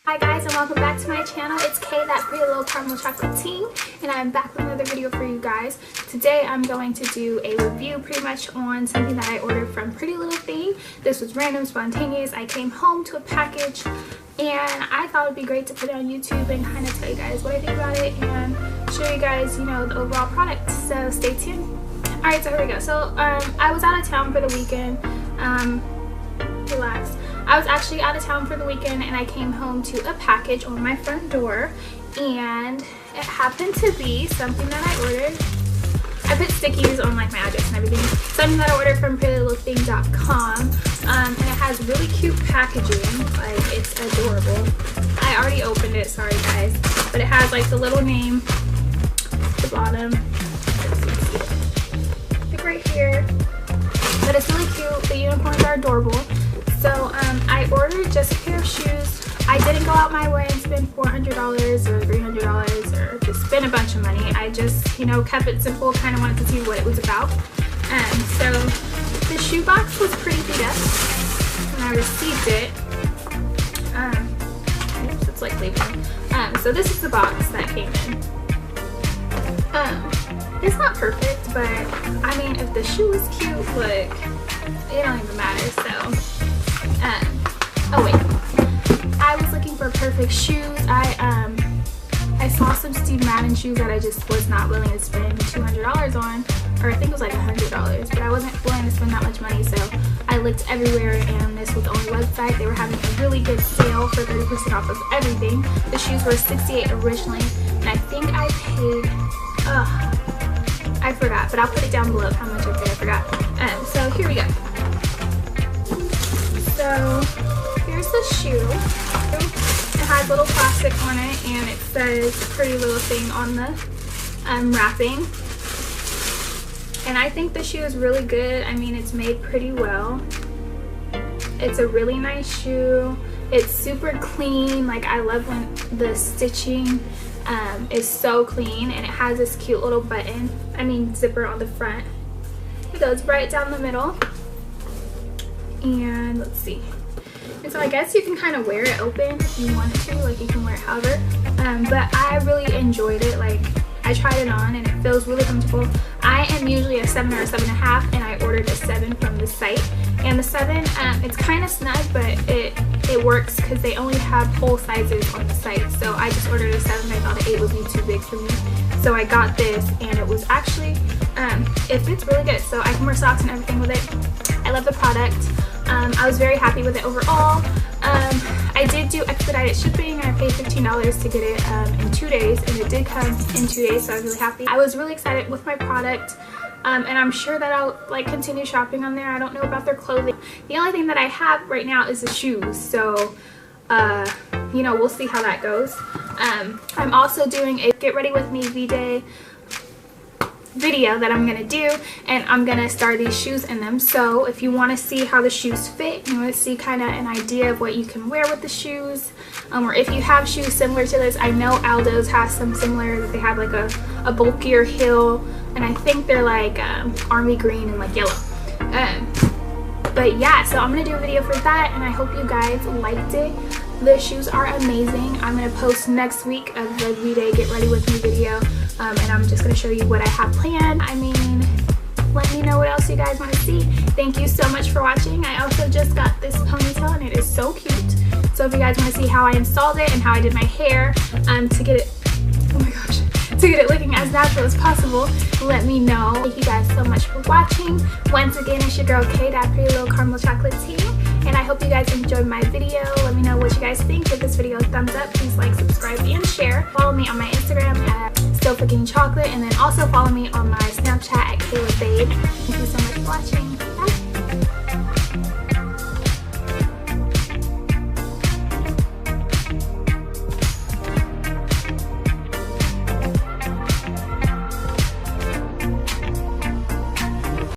Hi guys, and welcome back to my channel. It's Kay, that pretty little caramel chocolate teen, and I'm back with another video for you guys. Today I'm going to do a review pretty much on something that I ordered from Pretty Little Thing. This was random, spontaneous. I came home to a package and I thought it would be great to put it on YouTube and kind of tell you guys what I think about it and show you guys, you know, the overall product. So stay tuned. Alright, so here we go. So I was out of town for the weekend. Relax. I was actually out of town for the weekend and I came home to a package on my front door, and it happened to be something that I ordered. I put stickies on like my address and everything. Something that I ordered from prettylittlething.com, and it has really cute packaging. Like, it's adorable. I already opened it, sorry guys, but it has like the little name at the bottom. Like right here. But it's really cute. The unicorns are adorable. So I ordered just a pair of shoes. I didn't go out my way and spend $400 or $300 or just spend a bunch of money. I just, you know, kept it simple, kind of wanted to see what it was about. So the shoe box was pretty beat up when I received it. Oops, it's like leaving. So this is the box that came in. It's not perfect, but I mean, if the shoe is cute, look, it don't even matter. So oh wait, I was looking for perfect shoes. I saw some Steve Madden shoes that I just was not willing to spend $200 on, or I think it was like $100, but I wasn't willing to spend that much money, so I looked everywhere, and this was the only website. They were having a really good sale for 30% off of everything. The shoes were $68 originally, and I think I paid, I forgot, but I'll put it down below how much I paid. I forgot. So here we go. So here's the shoe. It has little plastic on it, and it says Pretty Little Thing on the wrapping. And I think the shoe is really good. I mean, it's made pretty well. It's a really nice shoe. It's super clean. Like, I love when the stitching is so clean, and it has this cute little button, zipper on the front. It goes right down the middle. And let's see. And so I guess you can kind of wear it open if you wanted to, like you can wear it however. But I really enjoyed it. Like, I tried it on and it feels really comfortable. I am usually a 7 or a 7.5, and I ordered a 7 from the site. And the 7, it's kind of snug, but it works because they only have whole sizes on the site. So I just ordered a 7. I thought an 8 would be too big for me. So I got this, and it was actually, it fits really good. So I can wear socks and everything with it. I love the product. I was very happy with it overall. I did do expedited shipping, and I paid $15 to get it in 2 days, and it did come in 2 days, so I was really happy. I was really excited with my product, and I'm sure that I'll like continue shopping on there. I don't know about their clothing. The only thing that I have right now is the shoes, so you know, we'll see how that goes. I'm also doing a Get Ready With Me VDay video that I'm gonna do, and I'm gonna style these shoes in them. So if you want to see how the shoes fit, you want to see kind of an idea of what you can wear with the shoes, or if you have shoes similar to this. I know Aldo's has some similar, that they have like a bulkier heel, and I think they're like army green and like yellow. But yeah, so I'm gonna do a video for that, and I hope you guys liked it. The shoes are amazing. I'm gonna post next week of the VDay Get Ready With Me video, and I'm just gonna show you what I have planned. I mean, let me know what else you guys want to see. Thank you so much for watching. I also just got this ponytail, and it is so cute. So if you guys want to see how I installed it and how I did my hair to get it, oh my gosh, to get it looking as natural as possible, let me know. Thank you guys so much for watching. Once again, it's your girl Kay, that pretty little caramel chocolate tea, and I hope you guys enjoyed my video. Let me know what you guys think. Give this video a thumbs up. Please like, subscribe, and share. Follow me on my Instagram at StillFreakingChocolate, and then also follow me on my Snapchat at KaylaBabe. Thank you so much for watching.